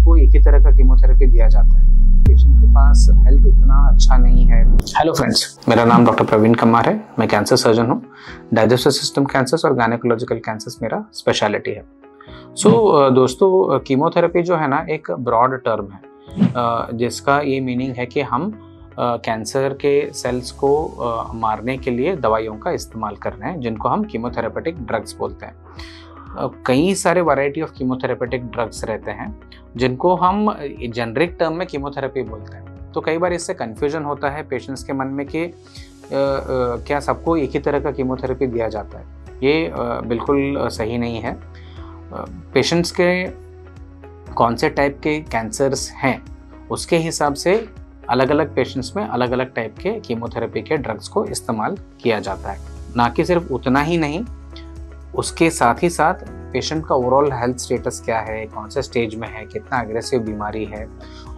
सबको एक ही तरह का कीमोथेरेपी दिया जाता है। पेशेंट के पास हेल्थ इतना अच्छा नहीं है। हेलो फ्रेंड्स, मेरा नाम डॉक्टर प्रवीण कमार है। मैं कैंसर सर्जन हूँ। डाइजेस्टिव सिस्टम कैंसर्स और गायनेकोलॉजिकल कैंसर्स मेरा स्पेशलिटी है। दोस्तों, कीमोथेरेपी जो है ना, एक ब्रॉड टर्म है जिसका ये मीनिंग है कि हम कैंसर के सेल्स को मारने के लिए दवाइयों का इस्तेमाल कर रहे हैं, जिनको हम कीमोथेरेपेटिक ड्रग्स बोलते हैं। कई सारे वैरायटी ऑफ कीमोथेरेपेटिक ड्रग्स रहते हैं जिनको हम जेनरिक टर्म में कीमोथेरेपी बोलते हैं। तो कई बार इससे कन्फ्यूजन होता है पेशेंट्स के मन में कि क्या सबको एक ही तरह का कीमोथेरेपी दिया जाता है। ये बिल्कुल सही नहीं है। पेशेंट्स के कौन से टाइप के कैंसर्स हैं उसके हिसाब से अलग अलग पेशेंट्स में अलग अलग टाइप के कीमोथेरेपी के ड्रग्स को इस्तेमाल किया जाता है। ना कि सिर्फ उतना ही नहीं, उसके साथ ही साथ पेशेंट का ओवरऑल हेल्थ स्टेटस क्या है, कौन से स्टेज में है, कितना एग्रेसिव बीमारी है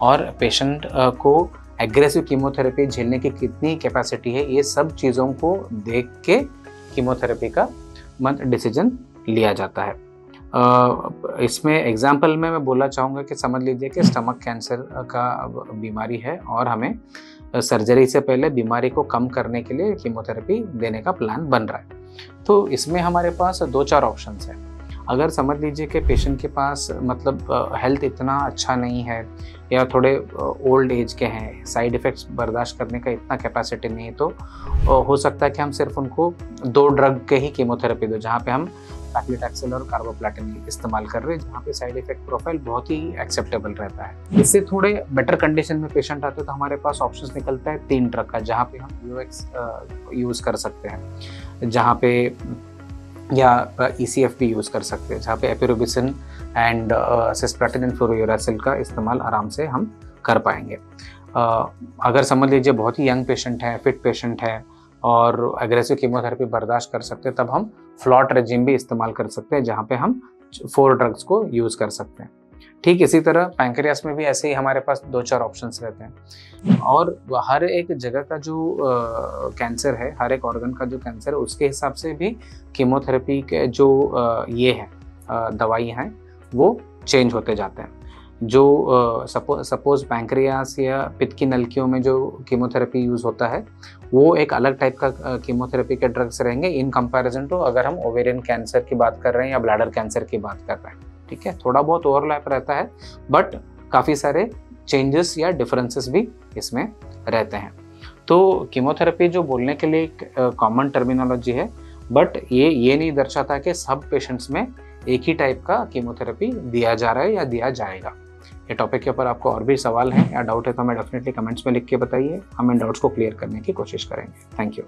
और पेशेंट को एग्रेसिव कीमोथेरेपी झेलने की कितनी कैपेसिटी है, ये सब चीज़ों को देख के कीमोथेरेपी का डिसीजन लिया जाता है। इसमें एग्जाम्पल में मैं बोलना चाहूँगा कि समझ लीजिए कि स्टमक कैंसर का बीमारी है और हमें सर्जरी से पहले बीमारी को कम करने के लिए कीमोथेरेपी देने का प्लान बन रहा है। तो इसमें हमारे पास 2-4 ऑप्शंस हैं। अगर समझ लीजिए कि पेशेंट के पास हेल्थ इतना अच्छा नहीं है या थोड़े ओल्ड एज के हैं, साइड इफ़ेक्ट्स बर्दाश्त करने का इतना कैपेसिटी नहीं है, तो हो सकता है कि हम सिर्फ उनको 2 ड्रग के ही कीमोथेरेपी दो, जहाँ पे हम पैक्लिटैक्सेल और कार्बोप्लाटिन इस्तेमाल कर रहे हैं, जहाँ पे साइड इफेक्ट प्रोफाइल बहुत ही एक्सेप्टेबल रहता है। इससे थोड़े बेटर कंडीशन में पेशेंट आते हैं तो हमारे पास ऑप्शंस निकलता है 3 ड्रग का, जहाँ पे हम यूएक्स यूज़ कर सकते हैं, जहाँ पे या ECF भी यूज़ कर सकते हैं, जहाँ पे एपिरोबिसिन एंड सिस्प्लाटिन एंड फ्लोरोयूरासिल का इस्तेमाल आराम से हम कर पाएंगे। अगर समझ लीजिए बहुत ही यंग पेशेंट है, फिट पेशेंट है और एग्रेसिव कीमोथेरेपी बर्दाश्त कर सकते हैं, तब हम फ्लॉट रेजिम भी इस्तेमाल कर सकते हैं, जहाँ पे हम 4 ड्रग्स को यूज़ कर सकते हैं। ठीक इसी तरह पैंक्रियास में भी ऐसे ही हमारे पास 2-4 ऑप्शंस रहते हैं। और हर एक जगह का जो कैंसर है, हर एक ऑर्गन का जो कैंसर है, उसके हिसाब से भी कीमोथेरेपी के जो ये है दवाई हैं वो चेंज होते जाते हैं। जो सपोज पैंक्रियास या पित्त की नलिकाओं में जो कीमोथेरेपी यूज़ होता है वो एक अलग टाइप का कीमोथेरेपी के ड्रग्स रहेंगे इन कंपैरिजन टू अगर हम ओवेरियन कैंसर की बात कर रहे हैं या ब्लैडर कैंसर की बात कर रहे हैं। ठीक है, थोड़ा बहुत ओवरलैप रहता है बट काफ़ी सारे चेंजेस या डिफरेंसेस भी इसमें रहते हैं। तो कीमोथेरेपी जो बोलने के लिए एक कॉमन टर्मिनोलॉजी है, बट ये नहीं दर्शाता कि सब पेशेंट्स में एक ही टाइप का कीमोथेरेपी दिया जा रहा है या दिया जाएगा। ये टॉपिक के ऊपर आपको और भी सवाल हैं या डाउट है तो हमें डेफिनेटली कमेंट्स में लिख के बताइए। हम इन डाउट्स को क्लियर करने की कोशिश करेंगे। Thank you.